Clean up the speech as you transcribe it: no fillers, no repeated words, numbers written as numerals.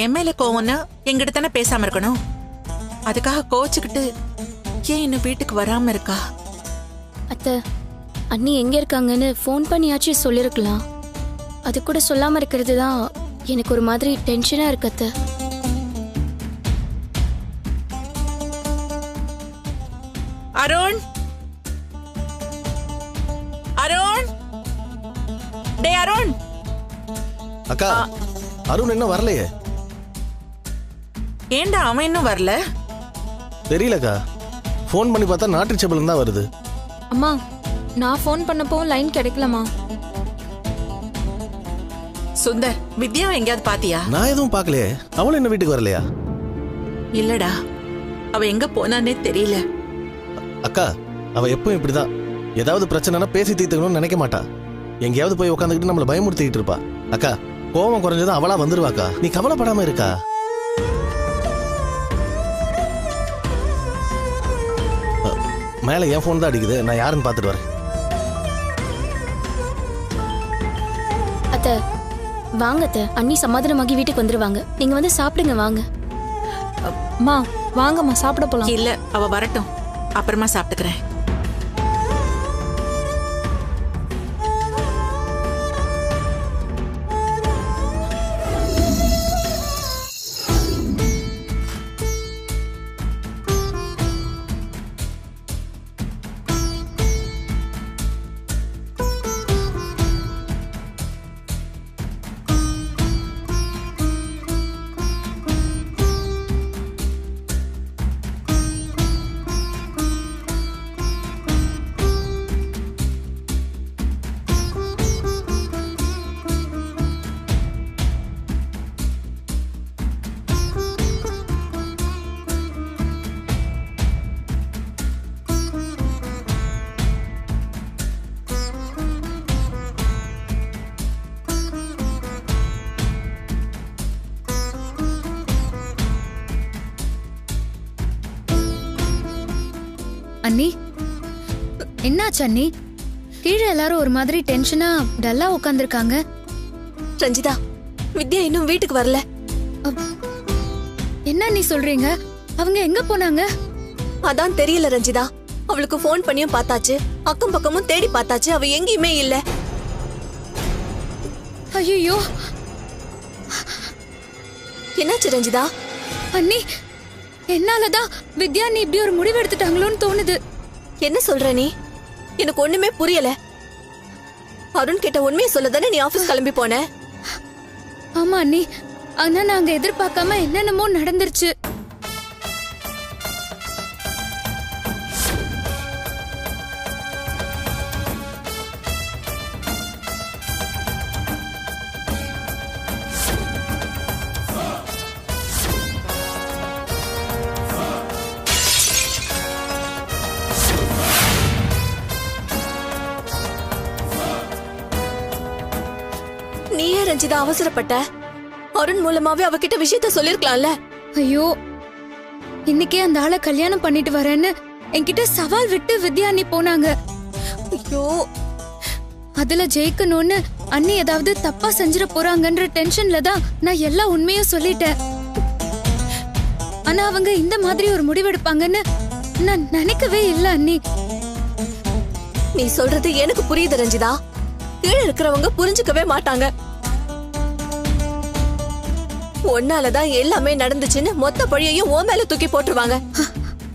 என் மேல கோவம்னா எங்கிட்ட தானே பேசாம இருக்கணும். அதுக்காக கோச்சுக்கிட்டு ஏன் இன்னும் வீட்டுக்கு வராம இருக்கா? அத்தை, அண்ணி எங்க இருக்காங்கன்னு ஃபோன் பண்ணியாச்சு சொல்லிருக்கலாம். அது கூட சொல்லாம இருக்கிறது தான் எனக்கு ஒரு மாதிரி டென்ஷனா இருக்கு அத்தை. அருண், அருண், டே அருண். அக்கா, அருண் என்ன வரலையே? ஏண்டா அவன் இன்னும் வரல? தெரியலக்கா, ஃபோன் பண்ணி பார்த்தா நாட் ரீச்சபிள் தான் வருது. அம்மா, நான் ஃபோன் பண்ணப்போ லைன் கிடைக்கலமா. சுந்தர், வித்யாவை எங்கேயாவது பாத்தியா? நான் எதுவும் பார்க்கலையே. அவளும் என்ன வீட்டுக்கு வரலையா? இல்லடா, அவ எங்க போனானே தெரியல. அக்கா, அவ எப்பவும் இப்படிதான். ஏதாவது பிரச்சனைனா பேசி தீர்த்துக்கணும்னு நினைக்க மாட்டா. எங்கேயாவது போய் உட்காந்துக்கிட்டு நம்மள பயமுறுத்திக்கிட்டு இருப்பா. அக்கா, கோபம் குறைஞ்சதும் அவளா வந்துருவாக்கா. நீ கவலைப்படாம இருக்கா? மேல என் போன் தான் அடிக்குது, நான் யாருன்னு பார்த்துட்டு வரேன். அத்தை, வாங்க அத்தை. அண்ணி சமாதானமாகி வீட்டுக்கு வந்துருவாங்க. நீங்க வந்து சாப்பிடுங்க வாங்க. அம்மா வாங்கம்மா, சாப்பிட போலாம். இல்ல, அவ வரட்டும், அப்புறமா சாப்பிட்டுக்கிறேன். அண்ணி, என்னாச்சு அண்ணி? கீழே எல்லாரும் ஒரு மாதிரி டென்ஷனா டல்லா உட்காந்துருக்காங்க. ரஞ்சிதா, வித்யா இன்னும் வீட்டுக்கு வரல. என்ன நீ சொல்றீங்க? அவங்க எங்க போனாங்க? அதான் தெரியல ரஞ்சிதா. அவளுக்கு ஃபோன் பண்ணியும் பார்த்தாச்சு, அக்கம் பக்கமும் தேடி பார்த்தாச்சு, அவ எங்கேயுமே இல்ல. ஐயோ, என்னாச்சு ரஞ்சிதா? அண்ணி, என்னாலதான் வித்யா நீ இப்படி ஒரு முடிவு எடுத்துட்டாங்களோன்னு தோணுது. என்ன சொல்ற நீ? எனக்கு ஒண்ணுமே புரியல. அருண் கிட்ட உண்மையை சொல்லதானே நீ ஆபீஸ் கிளம்பி போன? ஆமா அண்ணி, ஆனா நாங்க எதிர்பார்க்காம என்னென்னமோ நடந்துருச்சு. நீ ஏன் ரஞ்சிதா அவசரப்பட்ட? அருண் மூலமாவே அவகிட்ட விஷயத்த சொல்லிருக்கலாம்ல. ஐயோ, இன்னைக்கே அந்த ஆளை கல்யாணம் பண்ணிட்டு வரேன்னு என்கிட்ட சவால் விட்டு வித்யா அண்ணி போனாங்க. ஐயோ, அதுல ஜெயிக்கணும்னு அண்ணி ஏதாவது தப்பா செஞ்சிட போறாங்கன்ற டென்ஷன்ல தான் நான் எல்லா உண்மையும் சொல்லிட்டேன். ஆனா அவங்க இந்த மாதிரி ஒரு முடிவெடுப்பாங்கன்னு நான் நினைக்கவே இல்ல அண்ணி. நீ சொல்றது எனக்கு புரியுது ரஞ்சிதா. கீழே இருக்கிறவங்க புரிஞ்சுக்கவே மாட்டாங்க. உன்னாலதான் எல்லாமே நடந்துச்சுன்னு மொத்த பழியையும் உன் மேல தூக்கி போட்டுருவாங்க.